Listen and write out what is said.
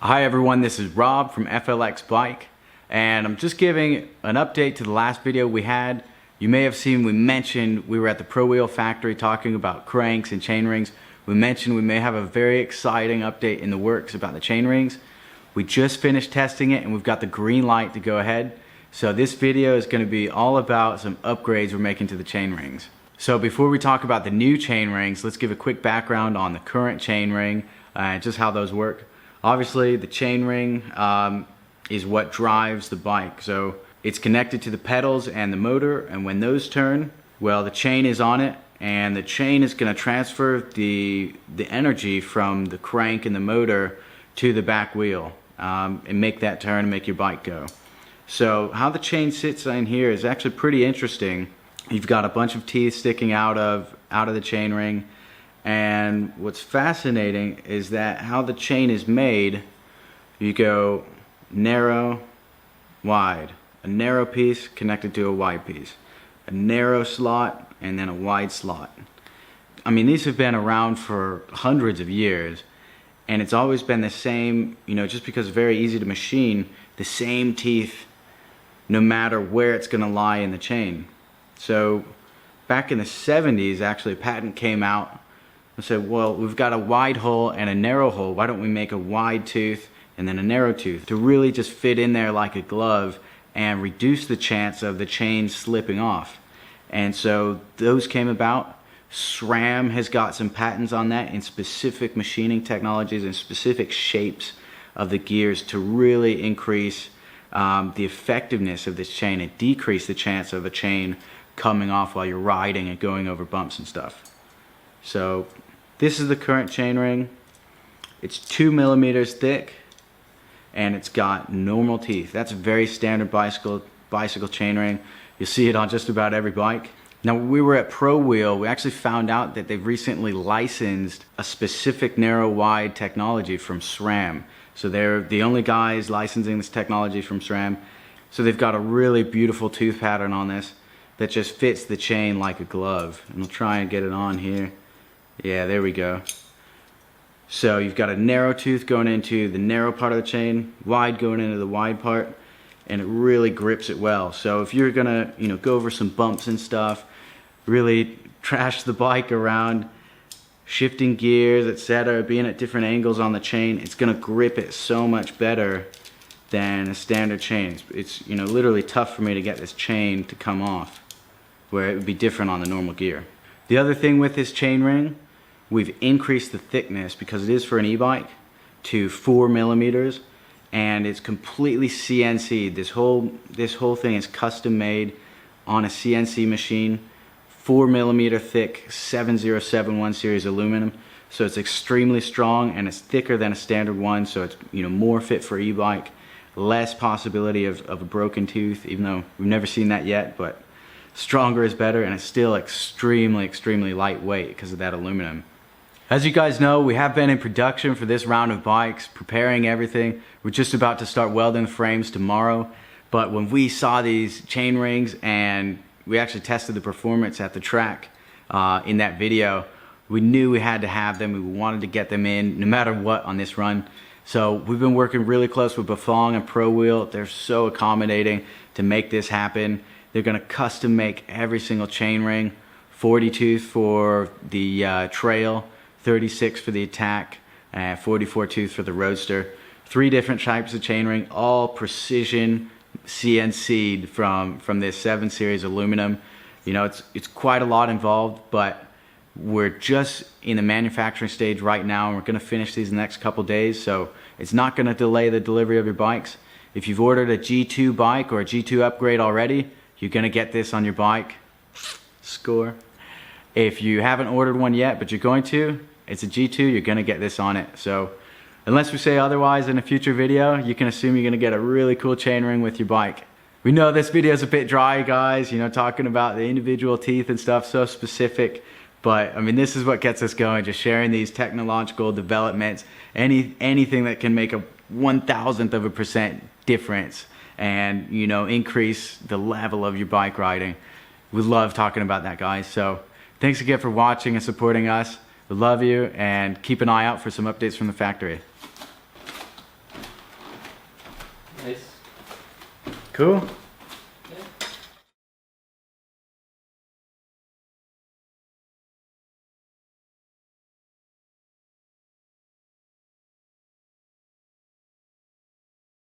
Hi everyone, this is Rob from flx.bike, and I'm just giving an update to the last video we had. You may have seen we mentioned we were at the Pro Wheel factory talking about cranks and chain rings. We mentioned we may have a very exciting update in the works about the chain rings. We just finished testing it and we've got the green light to go ahead. So this video is going to be all about some upgrades we're making to the chain rings. So before we talk about the new chain rings, let's give a quick background on the current chain ring and just how those work. Obviously, the chain ring is what drives the bike. So it's connected to the pedals and the motor, and when those turn, well, the chain is on it, and the chain is going to transfer the energy from the crank and the motor to the back wheel and make that turn and make your bike go. So how the chain sits in here is actually pretty interesting. You've got a bunch of teeth sticking out of the chain ring. And what's fascinating is that how the chain is made, you go narrow, wide, a narrow piece connected to a wide piece, a narrow slot, and then a wide slot. I mean, these have been around for hundreds of years, and it's always been the same, just because it's very easy to machine, the same teeth no matter where it's going to lie in the chain. So back in the 70s, actually a patent came out and said, well, we've got a wide hole and a narrow hole. Why don't we make a wide tooth and then a narrow tooth to really just fit in there like a glove and reduce the chance of the chain slipping off? And so those came about. SRAM has got some patents on that in specific machining technologies and specific shapes of the gears to really increase the effectiveness of this chain and decrease the chance of a chain coming off while you're riding and going over bumps and stuff. So this is the current chain ring. It's 2 millimeters thick and it's got normal teeth. That's a very standard bicycle chain ring. You'll see it on just about every bike. Now, when we were at Pro Wheel, we actually found out that they've recently licensed a specific narrow wide technology from SRAM. So they're the only guys licensing this technology from SRAM. So they've got a really beautiful tooth pattern on this that just fits the chain like a glove. And we'll try and get it on here. Yeah, there we go. So you've got a narrow tooth going into the narrow part of the chain, wide going into the wide part, and it really grips it well. So if you're gonna, go over some bumps and stuff, really trash the bike around, shifting gears, etc., being at different angles on the chain, it's gonna grip it so much better than a standard chain. It's literally tough for me to get this chain to come off, where it would be different on the normal gear. The other thing with this chain ring, we've increased the thickness, because it is for an e-bike, to 4 millimeters, and it's completely CNC'd. This whole thing is custom made on a CNC machine, 4 millimeter thick 7071 series aluminum. So it's extremely strong and it's thicker than a standard one, so it's more fit for e-bike, less possibility of a broken tooth, even though we've never seen that yet, but stronger is better, and it's still extremely lightweight because of that aluminum. As you guys know, we have been in production for this round of bikes, preparing everything. We're just about to start welding the frames tomorrow, but when we saw these chain rings and we actually tested the performance at the track in that video, we knew we had to have them. We wanted to get them in no matter what on this run. So we've been working really close with Bafong and Pro Wheel. They're so accommodating to make this happen. They're gonna custom make every single chain ring, 40 tooth for the trail, 36 for the attack, and 44 tooth for the roadster. 3 different types of chain ring, all precision CNC'd from this 7 series aluminum. It's quite a lot involved, but we're just in the manufacturing stage right now, and we're gonna finish these in the next couple days, so it's not gonna delay the delivery of your bikes. If you've ordered a G2 bike or a G2 upgrade already, you're gonna get this on your bike. Score. If you haven't ordered one yet, but you're going to, it's a G2, you're gonna get this on it. So unless we say otherwise in a future video, you can assume you're gonna get a really cool chain ring with your bike. We know this video is a bit dry, guys, talking about the individual teeth and stuff, so specific. But I mean, this is what gets us going, just sharing these technological developments, anything that can make a 1,000th of a percent difference and increase the level of your bike riding. We love talking about that, guys. So thanks again for watching and supporting us. We love you, and keep an eye out for some updates from the factory. Nice. Cool.